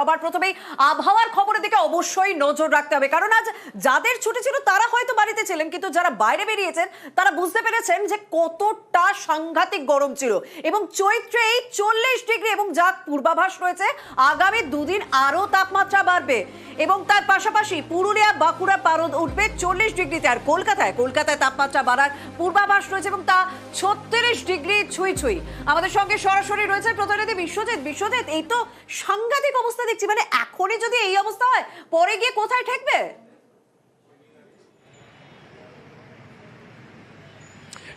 সবার প্রথমেই আবহাওয়ার খবরের দিকে অবশ্যই নজর রাখতে হবে, কারণ আজ যাদের ছুটি ছিল তারা হয়তো বাড়িতে ছিলেন, কিন্তু যারা বাইরে বেরিয়েছেন তারা বুঝতে পেরেছেন যে কতটা সাংঘাতিক গরম ছিল। এবং চৈত্রে এই 40 ডিগ্রি এবং যা পূর্বাভাস রয়েছে আগামী দুদিন আরো তাপমাত্রা বাড়বে এবং তার পাশাপাশি পুরুলিয়া বাঁকুড়া পারদ উঠবে 40 ডিগ্রিতে। আর কলকাতায় তাপমাত্রা বাড়ার পূর্বাভাস রয়েছে এবং তা 36 ডিগ্রি ছুঁই ছুঁই। আমাদের সঙ্গে সরাসরি রয়েছে প্রতিনিধি বিশ্বজিৎ। এই তো সাংঘাতিক অবস্থা দেখছি, মানে এখনই যদি এই অবস্থা হয় পরে গিয়ে কোথায় ঠেকবে?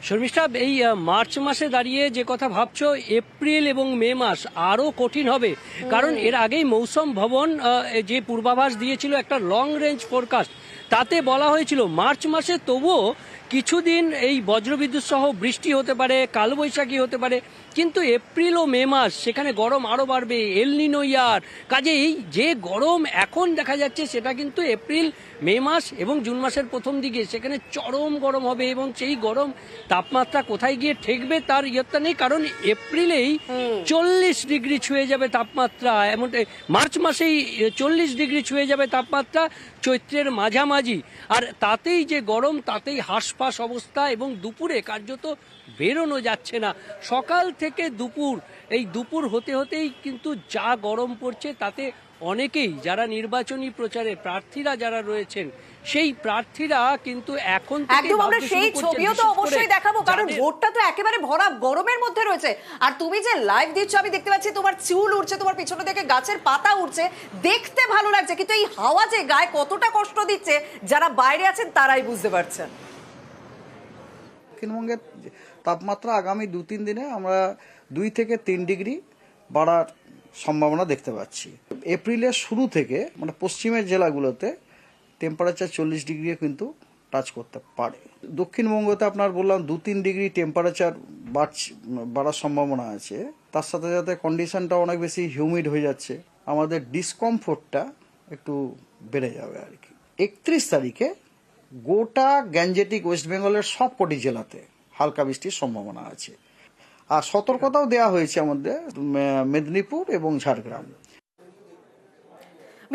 শর্মিষ্ঠা, এই মার্চ মাসে দাঁড়িয়ে যে কথা ভাবছো, এপ্রিল এবং মে মাস আরও কঠিন হবে, কারণ এর আগেই মৌসুম ভবন যে পূর্বাভাস দিয়েছিল একটা লং রেঞ্জ ফোরকাস্ট, তাতে বলা হয়েছিল মার্চ মাসে তবুও কিছুদিন এই বজ্রবিদ্যুৎ সহ বৃষ্টি হতে পারে, কালবৈশাখী হতে পারে, কিন্তু এপ্রিল ও মে মাস সেখানে গরম আরও বাড়বে, এল নিনো ইয়ার। কাজেই যে গরম এখন দেখা যাচ্ছে সেটা কিন্তু এপ্রিল মে মাস এবং জুন মাসের প্রথম দিকে সেখানে চরম গরম হবে এবং সেই গরম তাপমাত্রা কোথায় গিয়ে ঠেকবে তার ইয়ত্তা নেই, কারণ এপ্রিলেই 40 ডিগ্রি ছুঁয়ে যাবে তাপমাত্রা, এমন মার্চ মাসেই 40 ডিগ্রি ছুঁয়ে যাবে তাপমাত্রা চৈত্রের মাঝামাঝি। আর তাতেই যে গরম, তাতেই হাঁসফাঁস অবস্থা এবং দুপুরে কার্যত বেরোনো যাচ্ছে না। সকাল থেকে দুপুর হতে হতেই কিন্তু যা গরম পড়ছে, তাতে অনেকেই যারা নির্বাচনী প্রচারে প্রার্থীরা যারা রয়েছেন সেই প্রার্থীরা কিন্তু এখন একদম আমরা সেই ছবিও তো অবশ্যই দেখাবো, কারণ ভোটটা তো একেবারে ভরা গরমের মধ্যে রয়েছে। আর তুমি যে লাইভ দিচ্ছ আমি দেখতে পাচ্ছি তোমার চুল উঠছে, তোমার পিছনে থেকে গাছের পাতা উঠছে, দেখতে ভালো লাগছে, কিন্তু এই হাওয়া যে গায়ে কতটা কষ্ট দিচ্ছে যারা বাইরে আছেন তারাই বুঝতে পারছেন। দক্ষিণবঙ্গের তাপমাত্রা আগামী 2-3 দিনে আমরা 2 থেকে 3 ডিগ্রি বাড়ার সম্ভাবনা দেখতে পাচ্ছি। এপ্রিলের শুরু থেকে মানে পশ্চিমের জেলাগুলোতে টেম্পারেচার 40 ডিগ্রিও কিন্তু টাচ করতে পারে। দক্ষিণবঙ্গতে আপনার বললাম 2-3 ডিগ্রি টেম্পারেচার বাড়ার সম্ভাবনা আছে। তার সাথে সাথে কন্ডিশনটা অনেক বেশি হিউমিড হয়ে যাচ্ছে, আমাদের ডিসকমফোর্টটা একটু বেড়ে যাবে আর কি। 31 তারিখে গোটা গ্যাঞ্জেটিক ওয়েস্ট বেঙ্গলের সব কটি জেলাতে হালকা বৃষ্টির সম্ভাবনা আছে। আর সতর্কতাও দেওয়া হয়েছে আমাদের মেদিনীপুর এবং ঝাড়গ্রাম।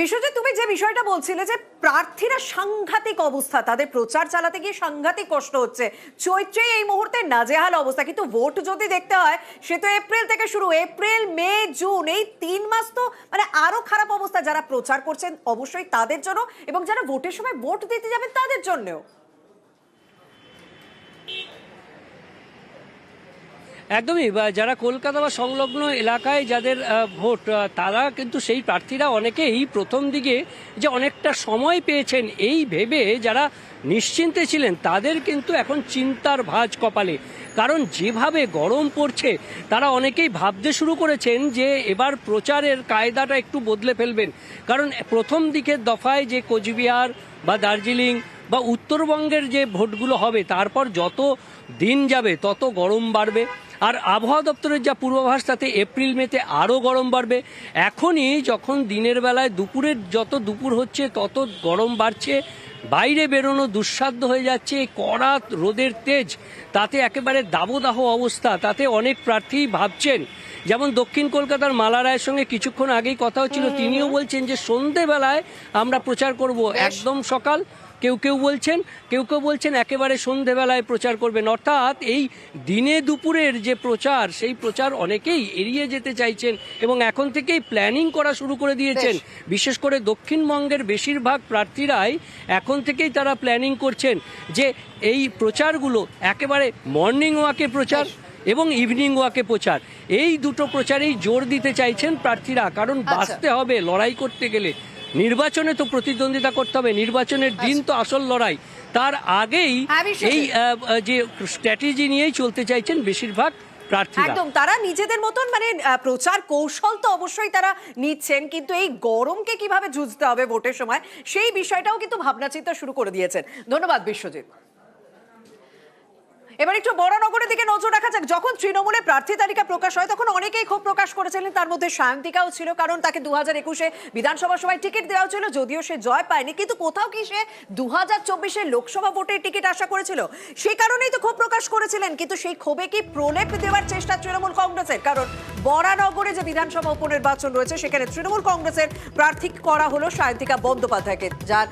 বিশ্বজিৎ, তুমি যে বিষয়টা বলছিলে যে প্রার্থীরা সাংঘাতিক অবস্থা, তাদের প্রচার চালাতে গিয়ে সাংঘাতিক কষ্ট হচ্ছে, চৈত্রে এই মুহূর্তে নাজেহাল অবস্থা, কিন্তু ভোট যদি দেখতে হয় সে তো এপ্রিল থেকে শুরু, এপ্রিল মে জুন এই 3 মাস তো মানে আরো খারাপ অবস্থা। যারা প্রচার করছেন অবশ্যই তাদের জন্য এবং যারা ভোটের সময় ভোট দিতে যাবেন তাদের জন্যও। একদমই, যারা কলকাতা বা সংলগ্ন এলাকায় যাদের ভোট, তারা কিন্তু সেই প্রার্থীরা অনেকেই প্রথম দিকে যে অনেকটা সময় পেয়েছেন এই ভেবে যারা নিশ্চিন্তে ছিলেন, তাদের কিন্তু এখন চিন্তার ভাঁজ কপালে, কারণ যেভাবে গরম পড়ছে তারা অনেকেই ভাবতে শুরু করেছেন যে এবার প্রচারের কায়দাটা একটু বদলে ফেলবেন, কারণ প্রথম দিকের দফায় যে কোচবিহার বা দার্জিলিং বা উত্তরবঙ্গের যে ভোটগুলো হবে, তারপর যত দিন যাবে তত গরম বাড়বে। আর আবহাওয়া দপ্তরের যা পূর্বাভাস তাতে এপ্রিল মেতে আরও গরম বাড়বে। এখনই যখন দিনের বেলায় যত দুপুর হচ্ছে তত গরম বাড়ছে, বাইরে বেরোনো দুঃসাধ্য হয়ে যাচ্ছে, কড়া রোদের তেজ, তাতে একেবারে দাবদাহ অবস্থা। তাতে অনেক প্রার্থী ভাবছেন, যেমন দক্ষিণ কলকাতার মালা রায়ের সঙ্গে কিছুক্ষণ আগেই কথা হচ্ছিল, তিনিও বলছেন যে সন্ধেবেলায় আমরা প্রচার করব, একদম সকাল। কেউ কেউ বলছেন একেবারে সন্ধেবেলায় প্রচার করবেন। অর্থাৎ এই দিনে দুপুরের যে প্রচার, সেই প্রচার অনেকেই এড়িয়ে যেতে চাইছেন এবং এখন থেকেই প্ল্যানিং করা শুরু করে দিয়েছেন। বিশেষ করে দক্ষিণবঙ্গের বেশিরভাগ প্রার্থীরাই এখন থেকেই তারা প্ল্যানিং করছেন যে এই প্রচারগুলো একেবারে মর্নিং ওয়াকে প্রচার এবং ইভিনিং ওয়াকে প্রচার, এই দুটো প্রচারেই জোর দিতে চাইছেন প্রার্থীরা, কারণ বাঁচতে হবে লড়াই করতে গেলে। নির্বাচনে তো প্রতিদ্বন্দ্বিতা করতে হবে, নির্বাচনের দিন তো আসল লড়াই, তার আগেই এই যে স্ট্র্যাটেজি নিয়েই চলতে চাইছেন বেশিরভাগ প্রার্থীরা। একদম, তারা নিজেদের মতন মানে প্রচার কৌশল তো অবশ্যই তারা নিচ্ছেন, কিন্তু এই গরমকে কিভাবে যুঝতে হবে ভোটের সময় সেই বিষয়টাও কিন্তু ভাবনা চিন্তা শুরু করে দিয়েছেন। ধন্যবাদ বিশ্বজিৎ। এবার একটু বরানগরের দিকে নজর রাখা যাক। যখন তৃণমূলের প্রার্থী তালিকা প্রকাশ হয় তখন অনেকেই ক্ষোভ প্রকাশ করেছিলেন, তার মধ্যে সায়ন্তিকাও ছিল, কারণ তাকে 2021-এ বিধানসভা সভায় টিকিট দেওয়া হয়েছিল, যদিও সে জয় পায়নি, কিন্তু কোথাও কি সে 2024-এর লোকসভা ভোটের টিকিট আশা করেছিল? সেই কারণেই তো ক্ষোভ প্রকাশ করেছিলেন। কিন্তু সেই ক্ষোভে কি প্রলেপ দেওয়ার চেষ্টা তৃণমূল কংগ্রেসের? কারণ বরানগরে যে বিধানসভা উপনির্বাচন রয়েছে সেখানে তৃণমূল কংগ্রেসের প্রার্থী করা হলো সায়ন্তিকা বন্দ্যোপাধ্যায়কে, যার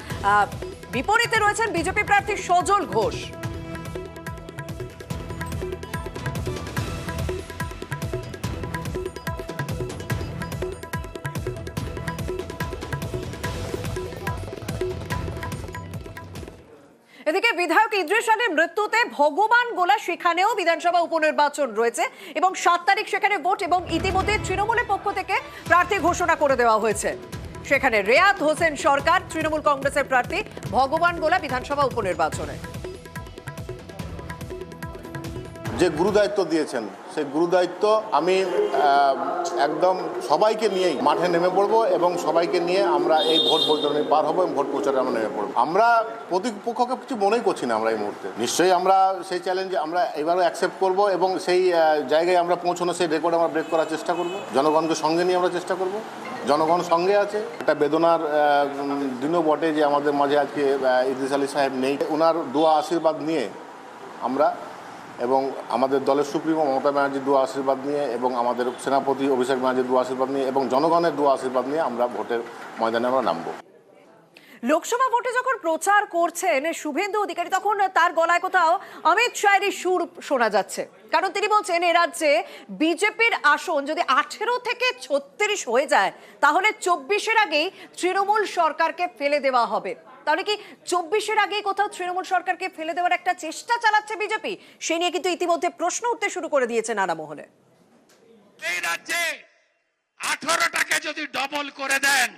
বিপরীতে রয়েছেন বিজেপি প্রার্থী সজল ঘোষ। এদিকে বিধায়ক ইদ্রিস আলীর মৃত্যুতে ভগবান গোলা সেখানেও বিধানসভা উপনির্বাচন রয়েছে এবং 7 তারিখ সেখানে ভোট, এবং ইতিমধ্যে তৃণমূলের পক্ষ থেকে প্রার্থী ঘোষণা করে দেওয়া হয়েছে। সেখানে রেয়াত হোসেন সরকার তৃণমূল কংগ্রেসের প্রার্থী ভগবান গোলা বিধানসভা উপনির্বাচনে। যে গুরুদায়িত্ব দিয়েছেন সেই গুরুদায়িত্ব আমি একদম সবাইকে নিয়েই মাঠে নেমে পড়বো এবং সবাইকে নিয়ে আমরা এই ভোট বৈতরণী পার হবো এবং ভোট প্রচারে আমরা নেমে পড়বো। আমরা প্রতিপক্ষকে কিছু মনেই করছি না আমরা এই মুহূর্তে। নিশ্চয়ই আমরা সেই চ্যালেঞ্জে আমরা এবারও অ্যাকসেপ্ট করব এবং সেই জায়গায় আমরা পৌঁছানো, সেই রেকর্ড আমরা ব্রেক করার চেষ্টা করব। জনগণকে সঙ্গে নিয়ে আমরা চেষ্টা করব। জনগণ সঙ্গে আছে। একটা বেদনার দিনও বটে যে আমাদের মাঝে আজকে ইদ্রিস আলী সাহেব নেই। ওনার দোয়া আশীর্বাদ নিয়ে আমরা এবং আমাদের দলের সুপ্রিমো মমতা ব্যানার্জির দোয়া আশীর্বাদ নিয়ে এবং আমাদের সেনাপতি অভিষেক ব্যানার্জির দোয়া আশীর্বাদ নিয়ে এবং জনগণের দোয়া আশীর্বাদ নিয়ে আমরা ভোটের ময়দানে আমরা নামবো। লোকসভা ভোটে যখন প্রচার করছেন শুভেন্দু অধিকারী, তখন তার গলায় কোথাও অমিত শাহের সুর শোনা যাচ্ছে। কারণ তিনি বলছেন এ রাজ্যে বিজেপির আসন যদি 18 থেকে 36 হয়ে যায় তাহলে 24-এর আগেই তৃণমূল সরকারকে ফেলে দেওয়া হবে। তাহলে কি 24-এর আগেই কোথাও তৃণমূল সরকারকে ফেলে দেওয়ার একটা চেষ্টা চালাচ্ছে বিজেপি? সে নিয়ে কিন্তু ইতিমধ্যে প্রশ্ন উঠতে শুরু করে দিয়েছে নানা মহলে। এই রাজ্যে 18টাকে যদি ডবল করে দেন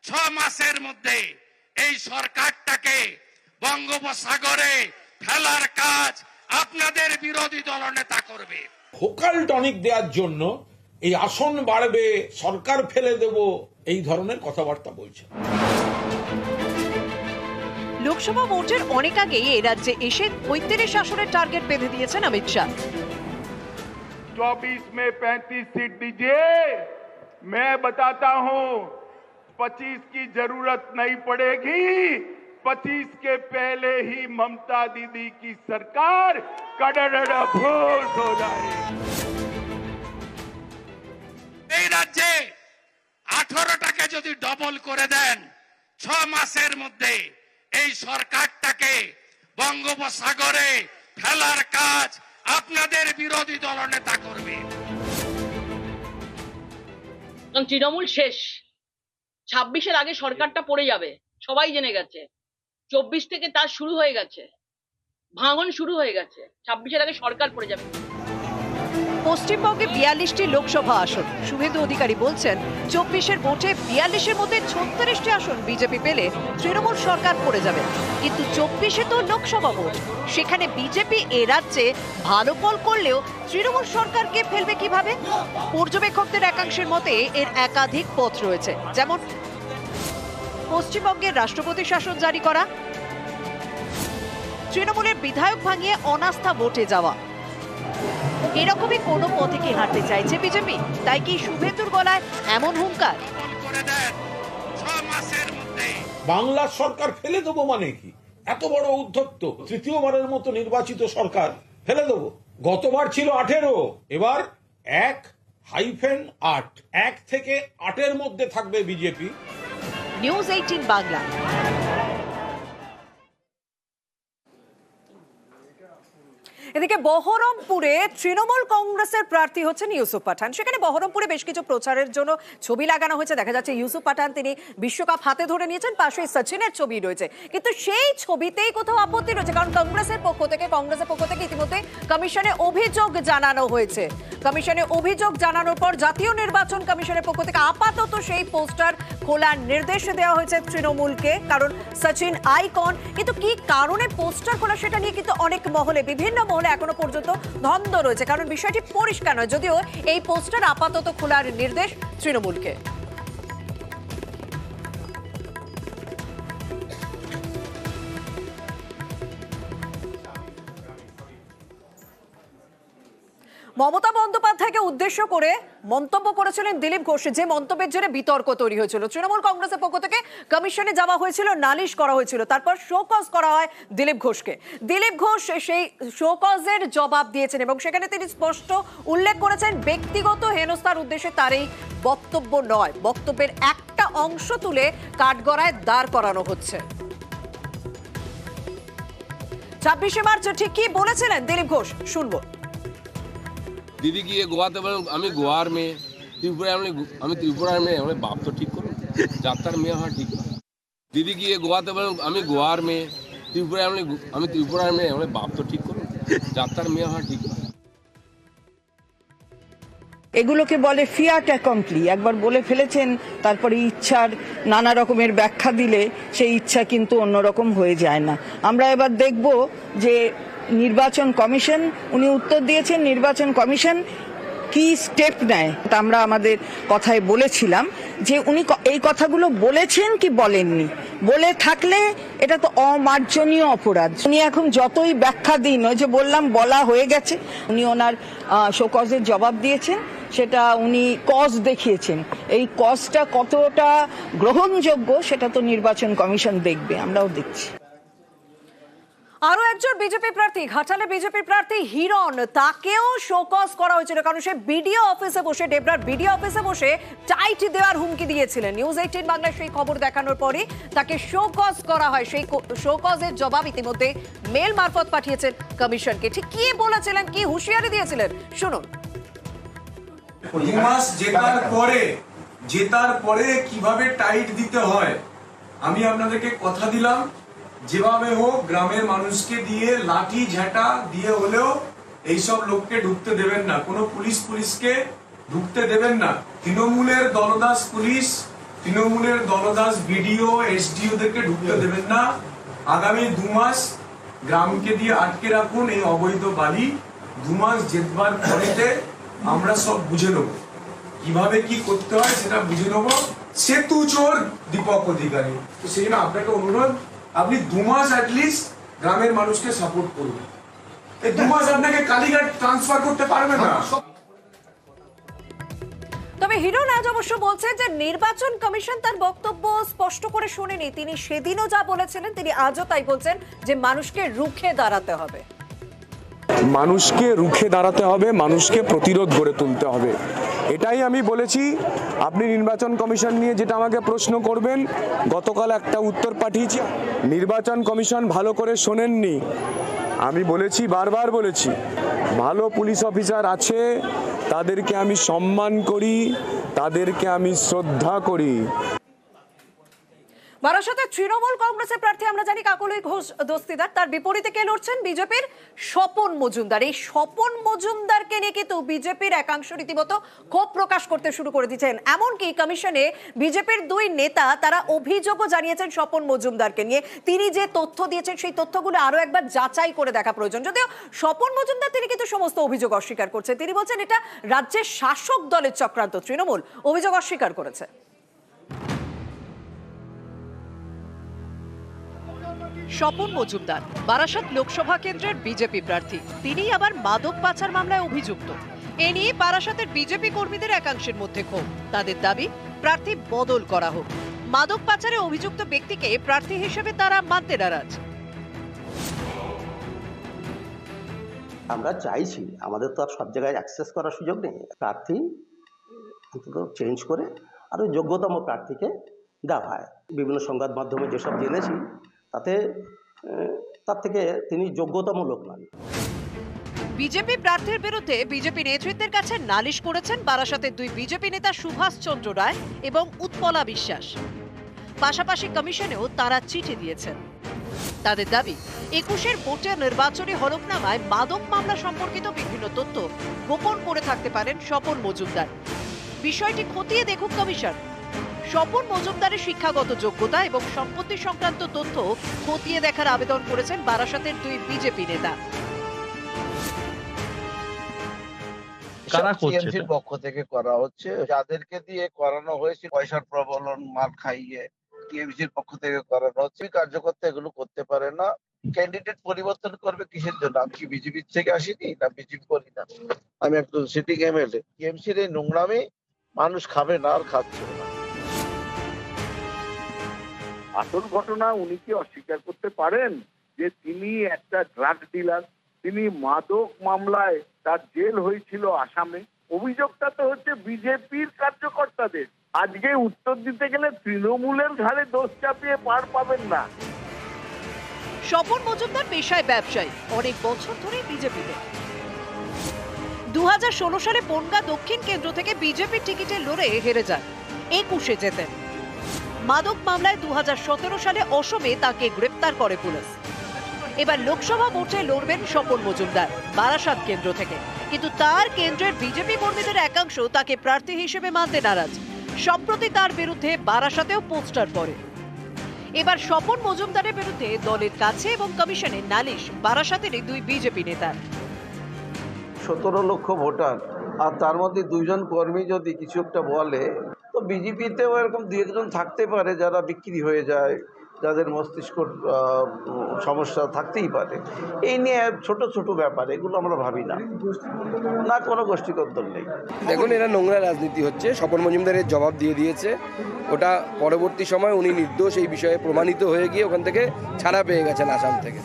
6 মাসের মধ্যে এই সরকারটাকে বঙ্গোপসাগরে ফেলার কাজ আপনাদের বিরোধী দলনেতা করবে। ভোকাল টনিক দেওয়ার জন্য এই আসন বাড়বে, সরকার ফেলে দেব, এই ধরনের কথাবার্তা বলছে। লোকসভা ভোটের অনেক আগেই এই রাজ্যে এসে 35 আসনের টার্গেট বেঁধে দিয়েছেন অমিত শাহ। 24 में 35 सीट दीजिए, मैं बताता हूं 25 की जरूरत नहीं पड़ेगी। 25 के पहले ही ममता दीदी की सरकार कड़ड़भूस हो जाएगी। এই রাজ্যে 18টাকে যদি ডবল করে দেন 6 মাসের মধ্যে এই সরকারটাকে বঙ্গোপসাগরে ফেলার কাজ আপনাদের বিরোধী দলনেতা করবে। তৃণমূল শেষ, 26-এর আগে সরকারটা পড়ে যাবে, সবাই জেনে গেছে। 24 থেকে তার শুরু হয়ে গেছে, ভাঙন শুরু হয়ে গেছে। 26-এর আগে সরকার পড়ে যাবে। পশ্চিমবঙ্গে 42টি লোকসভা আসন। শুভেন্দু অধিকারী বলছেন 24-এর ভোটে 42-এর মধ্যে 36টি আসন বিজেপি পেলে তৃণমূল সরকার পড়ে যাবে। কিন্তু 24-এ তো লোকসভা ভোট, সেখানে বিজেপি এ রাজ্যে ভালো ফল করলেও তৃণমূল সরকারকে ফেলবে কিভাবে? পর্যবেক্ষকদের একাংশের মতে এর একাধিক পথ রয়েছে, যেমন পশ্চিমবঙ্গের রাষ্ট্রপতি শাসন জারি করা, তৃণমূলের বিধায়ক ভাঙিয়ে অনাস্থা ভোটে যাওয়া। এরকমই কোন পথে কি হাঁটতে চাইছে বিজেপি? তাই কি শুভেন্দুর গলায় এমন হুঙ্কার? বাংলার সরকার ফেলে দেবো মানে কি? এত বড় উদ্ধত্ত, তৃতীয়বারের মতো নির্বাচিত সরকার ফেলে দেবো? গতবার ছিল 18, এবার 1-8, 1 থেকে 8-এর মধ্যে থাকবে বিজেপি। নিউজ 18 বাংলা। এদিকে বহরমপুরে তৃণমূল কংগ্রেসের প্রার্থী হচ্ছেন ইউসুফ পাঠান। সেখানে বহরমপুরে বেশ কিছু প্রচারের জন্য ছবি লাগানো হয়েছে। দেখা যাচ্ছে ইউসুফ পাঠান তিনি বিশ্বকাপ হাতে ধরে নিয়েছেন, পাশে সচিনের ছবি রয়েছে। কিন্তু সেই ছবিতেই কোথাও আপত্তি রয়েছে, কারণ কংগ্রেসের পক্ষ থেকে ইতিমধ্যে কমিশনে অভিযোগ জানানো হয়েছে। কমিশনে অভিযোগ জানানোর পর জাতীয় নির্বাচন কমিশনের পক্ষ থেকে আপাতত সেই পোস্টার খোলার নির্দেশ দেওয়া হয়েছে তৃণমূলকে, কারণ সচিন আইকন। কিন্তু কি কারণে পোস্টার খোলা সেটা নিয়ে কিন্তু অনেক মহলে, বিভিন্ন মহলে এখনো পর্যন্ত দ্বন্দ্ব রয়েছে, কারণ বিষয়টি পরিষ্কার নয়। যদিও এই পোস্টার আপাতত খোলার নির্দেশ তৃণমূলকে। মমতা বন্দ্যোপাধ্যায়কে উদ্দেশ্য করে মন্তব্য করেছিলেন দিলীপ ঘোষ, যে মন্তব্যের জন্য বিতর্ক তৈরি হয়েছিল। তৃণমূল কংগ্রেসের পক্ষ থেকে কমিশনে যাওয়া হয়েছিল, নালিশ করা হয়েছিল, তারপর শোকজ করা হয় দিলীপ ঘোষকে। দিলীপ ঘোষ সেই শোকজের জবাব দিয়েছেন এবং সেখানে তিনি স্পষ্ট উল্লেখ করেছেন ব্যক্তিগত হেনস্থার উদ্দেশ্যে তার এই বক্তব্য নয়, বক্তব্যের একটা অংশ তুলে কাঠগড়ায় দাঁড় করানো হচ্ছে। 26শে মার্চ ঠিক কি বলেছিলেন দিলীপ ঘোষ, শুনবো। दीदी की ये गोवाते বলেন আমি গোয়ার মেয়ে, ত্রিপুরায় আমি ত্রিপুরার মেয়ে, আমার বাপ তো ঠিক করুন, যাত্রার মেয়ে হওয়া ঠিক না। দিদি কি ये গোয়াতে বলেন আমি গোয়ার মেয়ে, ত্রিপুরায় আমি ত্রিপুরার মেয়ে, আমার বাপ তো ঠিক করুন, যাত্রার মেয়ে হওয়া ঠিক না। এগুলোকে বলে ফিয়াট অ্যাকমপ্লি। একবার বলে ফেলেছেন, তারপরে ইচ্ছার নানা রকমের ব্যাখ্যা দিলে সেই ইচ্ছা কিন্তু অন্যরকম হয়ে যায় না। আমরা এবার দেখব যে নির্বাচন কমিশন, উনি উত্তর দিয়েছেন, নির্বাচন কমিশন কি স্টেপ নেয়। তা আমরা আমাদের কথায় বলেছিলাম যে উনি এই কথাগুলো বলেছেন কি বলেননি, বলে থাকলে এটা তো অমার্জনীয় অপরাধ। উনি এখন যতই ব্যাখ্যা দিন, ওই যে বললাম বলা হয়ে গেছে, উনি ওনার শোকজের জবাব দিয়েছেন, সেটা উনি কজ দেখিয়েছেন। এই কজটা কতটা গ্রহণযোগ্য সেটা তো নির্বাচন কমিশন দেখবে, আমরাও দেখছি। আরো একজন বিজেপি প্রার্থী, ঘাটালে বিজেপি প্রার্থী হিরণ, তাকেও শোকজ করা হয়েছিল, কারণ সে বিডিও অফিসে বসে, ডেবরার বিডিও অফিসে বসে টাইট দেওয়ার হুমকি দিয়েছিলেন। নিউজ 18 বাংলায় সেই খবর দেখানোর পরই তাকে শোকজ করা হয়। সেই শোকজের জবাব ইতিমধ্যে মেল মারফত পাঠিয়েছেন কমিশনকে। ঠিক কি বলেছিলেন, কি হুঁশিয়ারি দিয়েছিলেন, শুনুন। 2 মাস জেতার পরে কিভাবে টাইট দিতে হয় আমি আপনাদেরকে কথা দিলাম। যেভাবে হোক গ্রামের মানুষকে দিয়ে লাঠি ঝাঁটা দিয়ে হলেও এইসব লোককে ঢুকতে দেবেন না, কোনো পুলিশকে ঢুকতে দেবেন না। তৃণমূলের দলদাস পুলিশ, তৃণমূলের দলদাস বিডিও এসডিও দেরকে ঢুকতে দেবেন না। আগামী 2 মাস গ্রামকে দিয়ে আটকে রাখুন এই অবৈধ বালি। 2 মাস জেতবার পরেতে আমরা সব বুঝে নেব, কিভাবে কি করতে হয় সেটা বুঝে নেব। সেতু চোর দীপক অধিকারী, তো সেই জন্য আপনাকে অনুরোধ, আপনি 2 মাস অ্যাটলিস্ট গ্রামের মানুষকে সাপোর্ট করুন। এই 2 মাস আপনাকে কালীঘাট ট্রান্সফার করতে পারবে না। তবে হিরণ আজ অবশ্য বলছেন যে নির্বাচন কমিশন তার বক্তব্য স্পষ্ট করে শোনেনি। তিনি সেদিনও যা বলেছিলেন তিনি আজও তাই বলছেন যে মানুষকে রুখে দাঁড়াতে হবে, মানুষকে রুখে দাঁড়াতে হবে, মানুষকে প্রতিরোধ গড়ে তুলতে হবে। এটাই আমি বলেছি। আপনি নির্বাচন কমিশন নিয়ে যেটা আমাকে প্রশ্ন করবেন, গতকাল একটা উত্তর পাঠিয়েছি। নির্বাচন কমিশন ভালো করে শোনেননি। আমি বলেছি, বারবার বলেছি, ভালো পুলিশ অফিসার আছে, তাদেরকে আমি সম্মান করি, তাদেরকে আমি শ্রদ্ধা করি। বারাসতে তৃণমূল কংগ্রেসের প্রার্থী আমরা জানি কাকলি ঘোষ দস্তিদার, তার বিপরীতে কে লড়ছেন বিজেপির স্বপন মজুমদার। এই স্বপন মজুমদারকে নিয়ে কিন্তু বিজেপির একাংশ রীতিমতো ক্ষোভ প্রকাশ করতে শুরু করে দিচ্ছেন। এমনকি কমিশনে বিজেপির 2 নেতা তারা অভিযোগও জানিয়েছেন স্বপন মজুমদারকে নিয়ে। তিনি যে তথ্য দিয়েছেন সেই তথ্যগুলো আরো একবার যাচাই করে দেখা প্রয়োজন। যদিও স্বপন মজুমদার তিনি কিন্তু সমস্ত অভিযোগ অস্বীকার করছেন। তিনি বলছেন এটা রাজ্যের শাসক দলের চক্রান্ত। তৃণমূল অভিযোগ অস্বীকার করেছে। স্বপন মজুমদার বারাসত লোকসভা কেন্দ্রের বিজেপি প্রার্থী, তিনি আবার মাদক পাচার মামলায় অভিযুক্ত। এ নিয়ে বারাসতের বিজেপি কর্মীদের একাংশের মধ্যে ক্ষোভ। তাদের দাবি প্রার্থী বদল করা হোক। মাদক পাচারে অভিযুক্ত ব্যক্তিকে প্রার্থী হিসেবে তারা মানতে নারাজ। আমরা চাইছি, আমাদের তো আর সব জায়গায় অ্যাক্সেস করার সুযোগ নেই, প্রার্থী অন্তত চেঞ্জ করে আরো যোগ্যতম প্রার্থীকে দেওয়া হয়। বিভিন্ন সংবাদ মাধ্যমে যেসব জেনেছি তার থেকে তিনি যোগ্যতম লোক নন। বিজেপি প্রার্থীর বিরুদ্ধে বিজেপি নেতৃত্বের কাছে নালিশ করেছেন বারাসতের 2 বিজেপি নেতা সুভাষ চন্দ্র রায় এবং উৎপলা বিশ্বাস। পাশাপাশি কমিশনেও তারা চিঠি দিয়েছেন। তাদের দাবি 21-এর ভোটের নির্বাচনী হলফনামায় মাদক মামলা সম্পর্কিত বিভিন্ন তথ্য গোপন করে থাকতে পারেন স্বপন মজুমদার। বিষয়টি খতিয়ে দেখুক কমিশন। স্বপন মজুমদারের শিক্ষাগত যোগ্যতা এবং সম্পত্তি সংক্রান্ত তথ্য খতিয়ে দেখার আবেদন করেছেন বারাসতের 2 বিজেপি নেতা। টিএমসির পক্ষ থেকে করা হচ্ছে, যাদেরকে দিয়ে করানো হয়েছে পয়সার প্রবলন মাল খাইয়ে টিএমসির পক্ষ থেকে করানো হচ্ছে। কার্যকর্তা এগুলো করতে পারে না, ক্যান্ডিডেট পরিবর্তন করবে কিসের জন্য? আমি কি বিজেপি থেকে আসিনি, না বিজেপি করি না? আমি একজন সিটিং এমএলএ। টিএমসির এই নোংরামি মানুষ খাবে না, আর খাচ্ছে না। আসল ঘটনা উনি কি অস্বীকার করতে পারেন যে তিনি একটা ড্রাগ ডিলার? তিনি মাদক মামলায় তার জেল হয়েছিল আসামে। অভিযোগটা তো হচ্ছে বিজেপির কার্যকর্তাদের। আজকে উত্তর দিতে গেলে তৃণমূলের ঘাড়ে দোষ চাপিয়ে পার পাবেন না। স্বপন মজুমদার পেশায় ব্যবসায়ী, অনেক বছর ধরে বিজেপিতে। 2016 সালে বনগাঁ দক্ষিণ কেন্দ্র থেকে বিজেপির টিকিটে লড়ে হেরে যান, 21-এ জেতেন। মাদক মামলায় 2017 সালে অসমে তাকে গ্রেপ্তার করে পুলিশ। এবার লোকসভা ভোটে লড়বেন স্বপন মজুমদার বারাসাত কেন্দ্র থেকে, কিন্তু তার কেন্দ্রের বিজেপি কর্মীদের একাংশ তাকে প্রার্থী হিসেবে মানতে নারাজ। সম্প্রতি তার বিরুদ্ধে বারাসাতেও পোস্টার পড়ে। এবার স্বপন মজুমদারের বিরুদ্ধে দলের কাছে এবং কমিশনে নালিশ বারাসাতেরই দুই বিজেপি নেতার। 17 লক্ষ ভোটার, আর তার মধ্যে 2 জন কর্মী যদি কিছু একটা বলে, তো বিজেপিতেও এরকম 2 একজন থাকতে পারে যারা বিক্রি হয়ে যায়, যাদের মস্তিষ্ক সমস্যা থাকতেই পারে। এই নিয়ে ছোট ছোট ব্যাপার, এগুলো আমরা ভাবি না, না কোনো গোষ্ঠীকন্দল নেই। দেখুন, এরা নোংরা রাজনীতি হচ্ছে। স্বপন মজুমদারের জবাব দিয়ে দিয়েছে, ওটা পরবর্তী সময় উনি নির্দোষ এই বিষয়ে প্রমাণিত হয়ে গিয়ে ওখান থেকে ছাড়া পেয়ে গেছেন আসাম থেকে।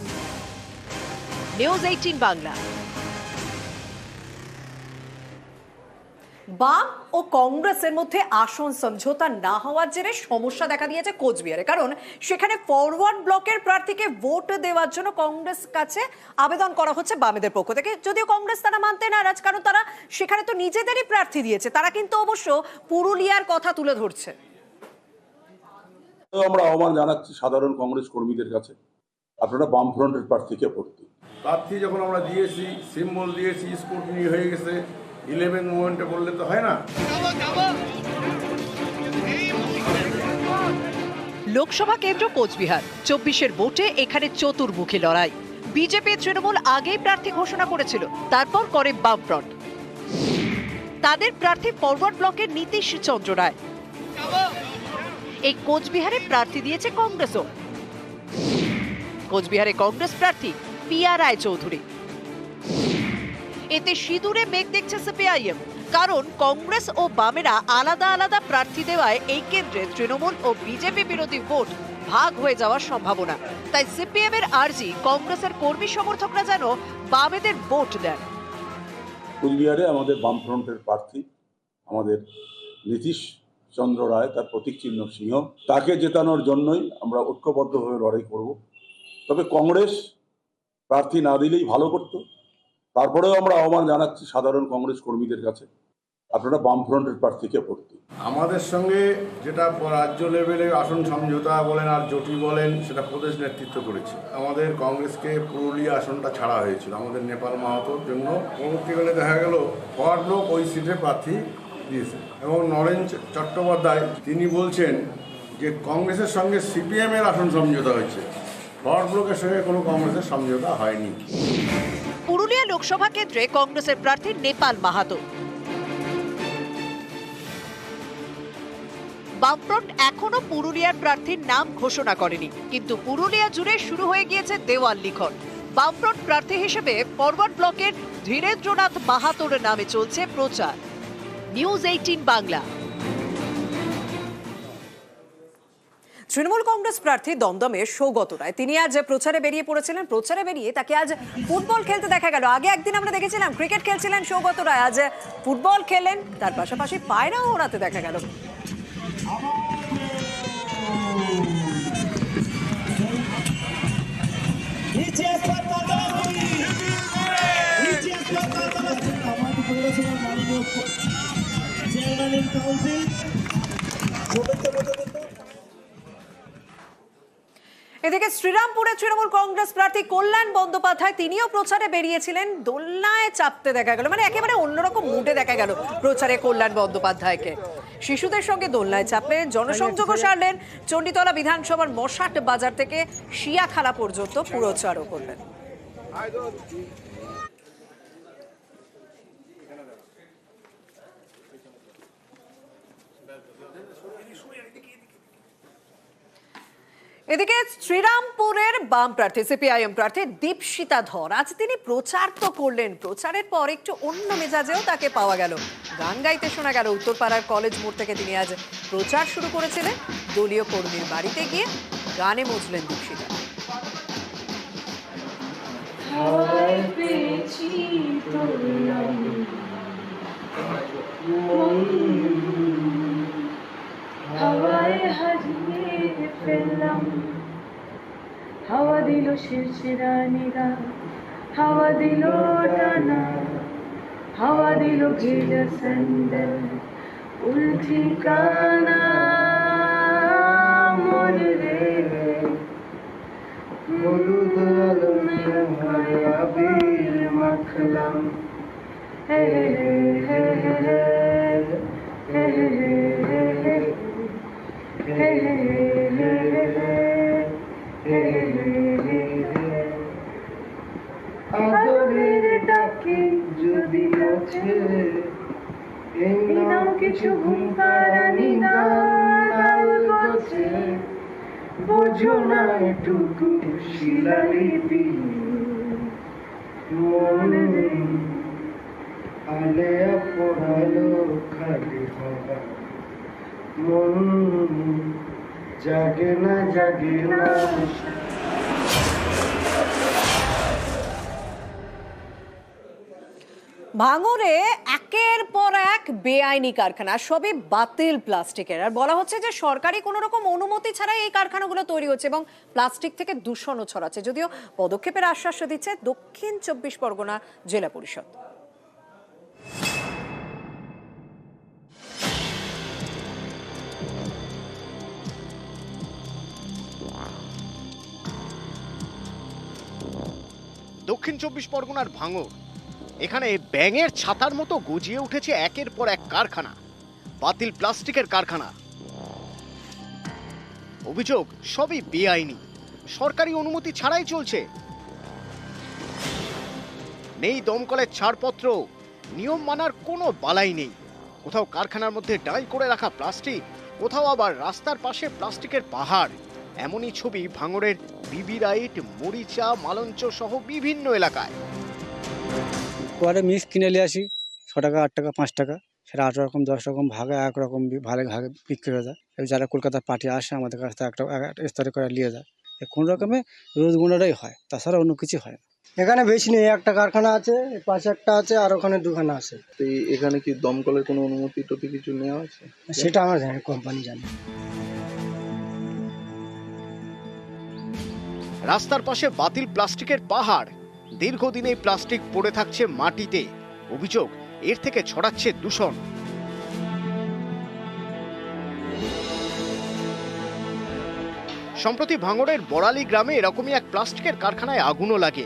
নিউজ 18 বাংলা। বাম ও কংগ্রেসের মধ্যে আসন সমঝোতা না হওয়ার জেরে সমস্যা দেখা দিয়েছে কোচবিহারে, কারণ সেখানে ফরওয়ার্ড ব্লকের প্রার্থীকে ভোট দেওয়ার জন্য কংগ্রেস কাছে আবেদন করা হচ্ছে বামেদের পক্ষ থেকে। যদিও কংগ্রেস তারা মানতে নারাজ, কারণ তারা সেখানে তো নিজেদেরই প্রার্থী দিয়েছে। তারা কিন্তু অবশ্য পুরুলিয়ার কথা তুলে ধরছে। আমরা আহ্বান জানাচ্ছি সাধারণ কংগ্রেস কর্মীদের কাছে, আপনারা বামফ্রন্টের প্রার্থীকে ভোট দিন। প্রার্থী যখন আমরা দিয়েছি, সিম্বল দিয়েছি, স্কুটনি হয়ে গেছে, 11 মোমেন্টে বললে তো হয় না। লোকসভা কেন্দ্র কোচবিহার, 24-এর ভোটে এখানে চতুর্মুখী লড়াই। বিজেপি তৃণমূল আগেই প্রার্থী ঘোষণা করেছিল, তারপর করে বামফ্রন্ট। তাদের প্রার্থী ফরওয়ার্ড ব্লকের নীতিশ চন্দ্র রায়। এই কোচবিহারে প্রার্থী দিয়েছে কংগ্রেসও। কোচবিহারে কংগ্রেস প্রার্থী পিয়া রায় চৌধুরী। এতে সিঁদুরে মেঘ দেখছে সিপিআইএম, কারণ কংগ্রেস ও বামেরা আলাদা আলাদা প্রার্থী দেওয়ায় এই কেন্দ্রে তৃণমূল ও বিজেপি বিরোধী ভোট ভাগ হয়ে যাওয়ার সম্ভাবনা। তাই সিপিএম এর আর্জি কংগ্রেসের কর্মী সমর্থকরা যেন বামেদের ভোট দেন। কুচবিহারে আমাদের বামফ্রন্টের প্রার্থী আমাদের নীতিশ চন্দ্র রায়, তার প্রতীক চিহ্ন সিংহ, তাকে জেতানোর জন্যই আমরা ঐক্যবদ্ধভাবে লড়াই করব। তবে কংগ্রেস প্রার্থী না দিলেই ভালো করতো। তারপরেও আমরা আহ্বান জানাচ্ছি সাধারণ কংগ্রেস কর্মীদের কাছে, আপনারা বামফ্রন্টের প্রার্থীকে ভোট দিন। আমাদের সঙ্গে যেটা রাজ্য লেভেলে আসন সমঝোতা বলেন আর জোটি বলেন, সেটা প্রদেশ নেতৃত্ব করেছে। আমাদের কংগ্রেসকে পুরুলিয়া আসনটা ছাড়া হয়েছিল আমাদের নেপাল মাহাতোর জন্য। পরবর্তীকালে দেখা গেল ফরওয়ার্ড ব্লক ওই সিটে প্রার্থী দিয়েছে, এবং নরেন চট্টোপাধ্যায় তিনি বলছেন যে কংগ্রেসের সঙ্গে সিপিএম এর আসন সমঝোতা হয়েছে, ফরওয়ার্ড ব্লকের সঙ্গে কোনো কংগ্রেসের সমঝোতা হয়নি। পুরুলিয়া লোকসভা কেন্দ্রে কংগ্রেসের প্রার্থী নেপাল মাহাতো। বামফ্রন্ট এখনো পুরুলিয়ার প্রার্থীর নাম ঘোষণা করেনি, কিন্তু পুরুলিয়া জুড়ে শুরু হয়ে গিয়েছে দেওয়াল লিখন। বামফ্রন্ট প্রার্থী হিসেবে ফরওয়ার্ড ব্লকের ধীরেন্দ্রনাথ মাহাতোর নামে চলছে প্রচার। নিউজ 18 বাংলা। তৃণমূল কংগ্রেস প্রার্থী দমদমের সৌগত রায়, তিনি আজ প্রচারে বেরিয়ে পড়েছিলেন। প্রচারে বেরিয়ে তাকে আজ ফুটবল খেলতে দেখা গেল। আগে একদিন আমরা দেখেছিলাম ক্রিকেট খেলছিলেন সৌগত রায়, আজ ফুটবল খেলেন, তার পাশাপাশি পায়রাও ওড়াতে দেখা গেল। এদিকে শ্রীরামপুরে তৃণমূল কংগ্রেস প্রার্থী কল্যাণ বন্দ্যোপাধ্যায়, তিনিও প্রচারে বেরিয়েছিলেন। দোলনায় চাপতে দেখা গেল, মানে একেবারে অন্যরকম মুডে দেখা গেল প্রচারে কল্যাণ বন্দ্যোপাধ্যায়কে। শিশুদের সঙ্গে দোলনায় চাপলেন, জনসংযোগও সারলেন। চণ্ডীতলা বিধানসভার মশাট বাজার থেকে শিয়াখালা পর্যন্ত প্রচারও করলেন। এদিকে শ্রীরামপুরের বাম প্রার্থী সিপিআইএম প্রার্থী দীপশিতা ধর আজ তিনি প্রচার তো করলেন, প্রচারের পর একটু অন্য মেজাজেও তাকে পাওয়া গেল। গান গাইতে শোনা গেল উত্তরপাড়ার কলেজ মোড় থেকে। তিনি আজ প্রচার শুরু করেছিলেন। দলীয় কর্মীর বাড়িতে গিয়ে গানে মজলেন দীপশিতা। হাওয়া দিল শিরশিরানিরা, হাওয়া দিল ডানা, হাওয়া দিল ভেজা স্যান্ডেল, উল্টি কানা মন রে, হলুদ আলমের মায়াবীর মাখলাম, হে হে হে হে হে হে হে আদরের ডাকে যদি আছে এই নাম কিছু ঘুমপাড়ানি গান গছে, বোঝো না এটুকু শিলালিপি মনে নেই, আলে পড়ালো খালি হওয়া মন জাগে না জাগে না। ভাঙড়ে একের পর এক বেআইনি কারখানা, সবই বাতিল প্লাস্টিকের। আর বলা হচ্ছে যে সরকারি কোনো রকম অনুমতি ছাড়াই এই কারখানাগুলো তৈরি হচ্ছে এবং প্লাস্টিক থেকে দূষণও ছড়াচ্ছে। যদিও পদক্ষেপের আশ্বাস দিচ্ছে দক্ষিণ 24 পরগনা জেলা পরিষদ। দক্ষিণ 24 পরগনার ভাঙড়, এখানে ব্যাঙের ছাতার মতো গজিয়ে উঠেছে একের পর এক কারখানা, বাতিল প্লাস্টিকের কারখানা। অভিযোগ সবই বেআইনি, সরকারি অনুমতি ছাড়াই চলছে। নেই দমকলের ছাড়পত্র, নিয়ম মানার কোনো বালাই নেই। কোথাও কারখানার মধ্যে ডাই করে রাখা প্লাস্টিক, কোথাও আবার রাস্তার পাশে প্লাস্টিকের পাহাড়। এমনই ছবি ভাঙড়ের বিবি রাইট, মরিচা, মালঞ্চ সহ বিভিন্ন এলাকায়। পরে মিক্স কিনে নিয়ে আসি 6 টাকা, 8 টাকা, 5 টাকা, সেটা 8 রকম 10 রকম ভাগে একরকম ভাগে ভাগে বিক্রি হয়ে যায়। যারা কলকাতার পার্টি আসে আমাদের কাছ থেকে একটা স্তরে করে নিয়ে যায়। কোন রকমে রোজ গুণাটাই হয়, তাছাড়া অন্য কিছু হয় না। এখানে বেশি নেই, একটা কারখানা আছে, পাশে একটা আছে, আর ওখানে দুখানা আছে। তো এখানে কি দমকলের কোনো অনুমতি টতি কিছু নেওয়া আছে? সেটা আমার জানি, কোম্পানি জানে। রাস্তার পাশে বাতিল প্লাস্টিকের পাহাড়, দীর্ঘদিন এই প্লাস্টিক পড়ে থাকছে মাটিতে। অভিযোগ এর থেকে ছড়াচ্ছে দূষণ। সম্প্রতি ভাঙড়ের বড়ালি গ্রামে এরকমই এক প্লাস্টিকের কারখানায় আগুনও লাগে।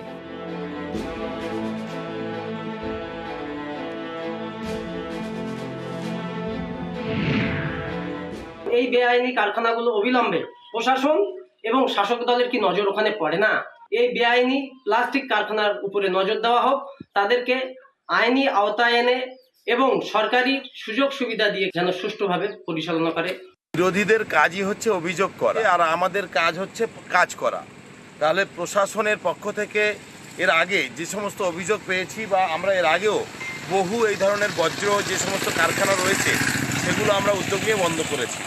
এই বেআইনি কারখানাগুলো অবিলম্বে প্রশাসন এবং শাসক দলের কি নজর ওখানে পড়ে না? এই বেআইনি প্লাস্টিক কারখানার উপরে নজর দেওয়া হোক, তাদেরকে আইনি আওতায় এনে এবং সরকারি সুযোগ সুবিধা দিয়ে যেন সুষ্ঠুভাবে পরিচালনা করে। বিরোধীদের কাজই হচ্ছে অভিযোগ করা, আর আমাদের কাজ হচ্ছে কাজ করা। তাহলে প্রশাসনের পক্ষ থেকে এর আগে যে সমস্ত অভিযোগ পেয়েছি, বা আমরা এর আগেও বহু এই ধরনের বজ্র যে সমস্ত কারখানা রয়েছে সেগুলো আমরা উদ্যোগ নিয়ে বন্ধ করেছি।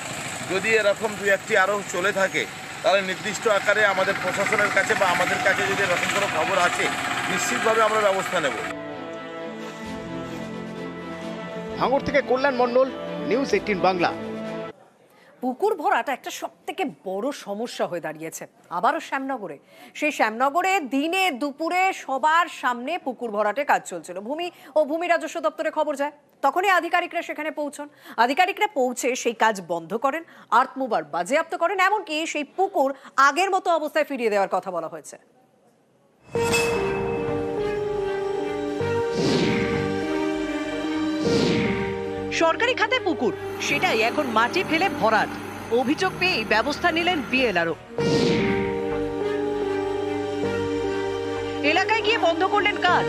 যদি এরকম 2-1টি আরও চলে থাকে তাহলে নির্দিষ্ট আকারে আমাদের প্রশাসনের কাছে বা আমাদের কাছে যদি এরকম কোনো খবর আছে, নিশ্চিতভাবে আমরা ব্যবস্থা নেব। ভাঙড় থেকে কল্যাণ মণ্ডল, নিউজ 18 বাংলা। পুকুর ভরাটা একটা সব থেকে বড় সমস্যা হয়ে দাঁড়িয়েছে আবারও শ্যামনগরে। সেই শ্যামনগরে দিনে দুপুরে সবার সামনে পুকুর ভরাটে কাজ চলছিল। ভূমি ও ভূমি রাজস্ব দপ্তরে খবর যায়, তখনই আধিকারিকরা সেখানে পৌঁছন। আধিকারিকরা পৌঁছে সেই কাজ বন্ধ করেন, আর্থমুভার বাজেয়াপ্ত করেন, এমনকি সেই পুকুর আগের মতো অবস্থায় ফিরিয়ে দেওয়ার কথা বলা হয়েছে। সরকারি খাতে পুকুর, সেটাই এখন মাটি ফেলে ভরাট। অভিযোগ পেয়ে ব্যবস্থা নিলেন বিএলআরও। এলাকায় গিয়ে বন্ধ করলেন কাজ।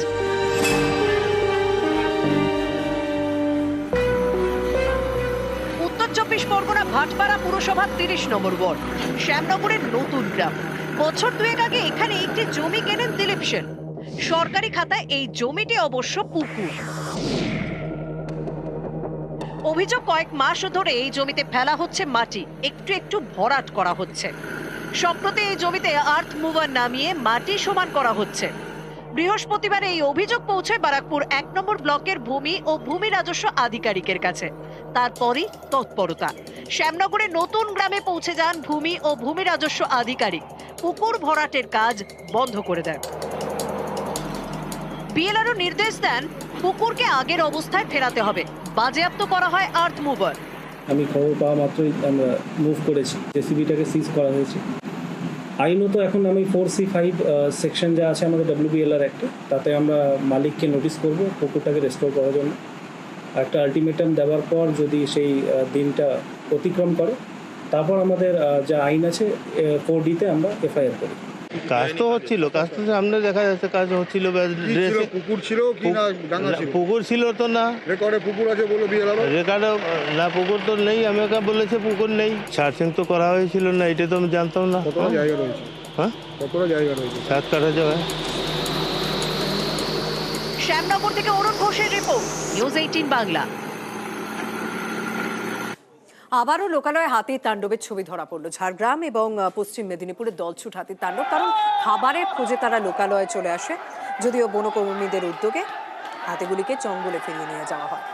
উত্তর 24 পরগনা ভাটপাড়া পুরসভার 30 নম্বর ওয়ার্ড শ্যামনগরের নতুন গ্রাম। বছর দুয়েক আগে এখানে একটি জমি কেনেন দিলীপ সেন। সরকারি খাতায় এই জমিটি অবশ্য পুকুর। অভিযোগ কয়েক মাস ধরে এই জমিতে ফেলা হচ্ছে মাটি, একটু একটু ভরাট করা হচ্ছে। সম্প্রতি এই জমিতে আর্থ মুভার নামিয়ে মাটি সমান করা হচ্ছে। বৃহস্পতিবার এই অভিযোগ পৌঁছায় বারাকপুর 1 নম্বর ব্লকের ভূমি ও ভূমি রাজস্ব আধিকারিকের কাছে। তারপরই তৎপরতা। শ্যামনগরের নতুন গ্রামে পৌঁছে যান ভূমি ও ভূমি রাজস্ব আধিকারিক। পুকুর ভরাটের কাজ বন্ধ করে দেন। বিএলআরও নির্দেশ দেন পুকুরকে আগের অবস্থায় ফেরাতে হবে। বাজেয়াপ্ত করা হয় আর্থ মুভার। আমি খবর পাওয়া মাত্রই আমরা মুভ করেছি, জেসিবিটাকে সিজ করা হয়েছে। আইনত এখন আমি 4C5 সেকশন যা আছে আমাদের WBLR অ্যাক্টে, তাতে আমরা মালিককে নোটিশ করব পুকুরটাকে রেস্টোর করার জন্য। একটা আলটিমেটাম দেওয়ার পর যদি সেই দিনটা অতিক্রম করে, তারপর আমাদের যা আইন আছে 4D-তে আমরা FIR করি। কাজ তো হচ্ছিল, কাজ তো সামনে দেখা যাচ্ছে কাজ হচ্ছিল। পুকুর ছিল কি না ডাঙ্গা ছিল? পুকুর ছিল তো না, রেকর্ডে পুকুর আছে বলে রেকর্ডে না, পুকুর তো নেই। আমি ওকে বলেছে পুকুর নেই। সার্চিং তো করা হয়েছিল না, এটা তো আমি জানতাম না। কতটা জায়গা রয়েছে? হ্যাঁ, কতটা জায়গা রয়েছে? 7 কাঠা জায়গা। শ্যামনগর থেকে অরুণ ঘোষের রিপোর্ট, নিউজ 18 বাংলা। আবারও লোকালয়ে হাতির তাণ্ডবের ছবি ধরা পড়লো ঝাড়গ্রাম এবং পশ্চিম মেদিনীপুরের দলছুট হাতির তাণ্ডব। কারণ খাবারের খোঁজে তারা লোকালয়ে চলে আসে, যদিও বনকর্মীদের উদ্যোগে হাতিগুলিকে জঙ্গলে ফিরিয়ে নিয়ে যাওয়া হয়।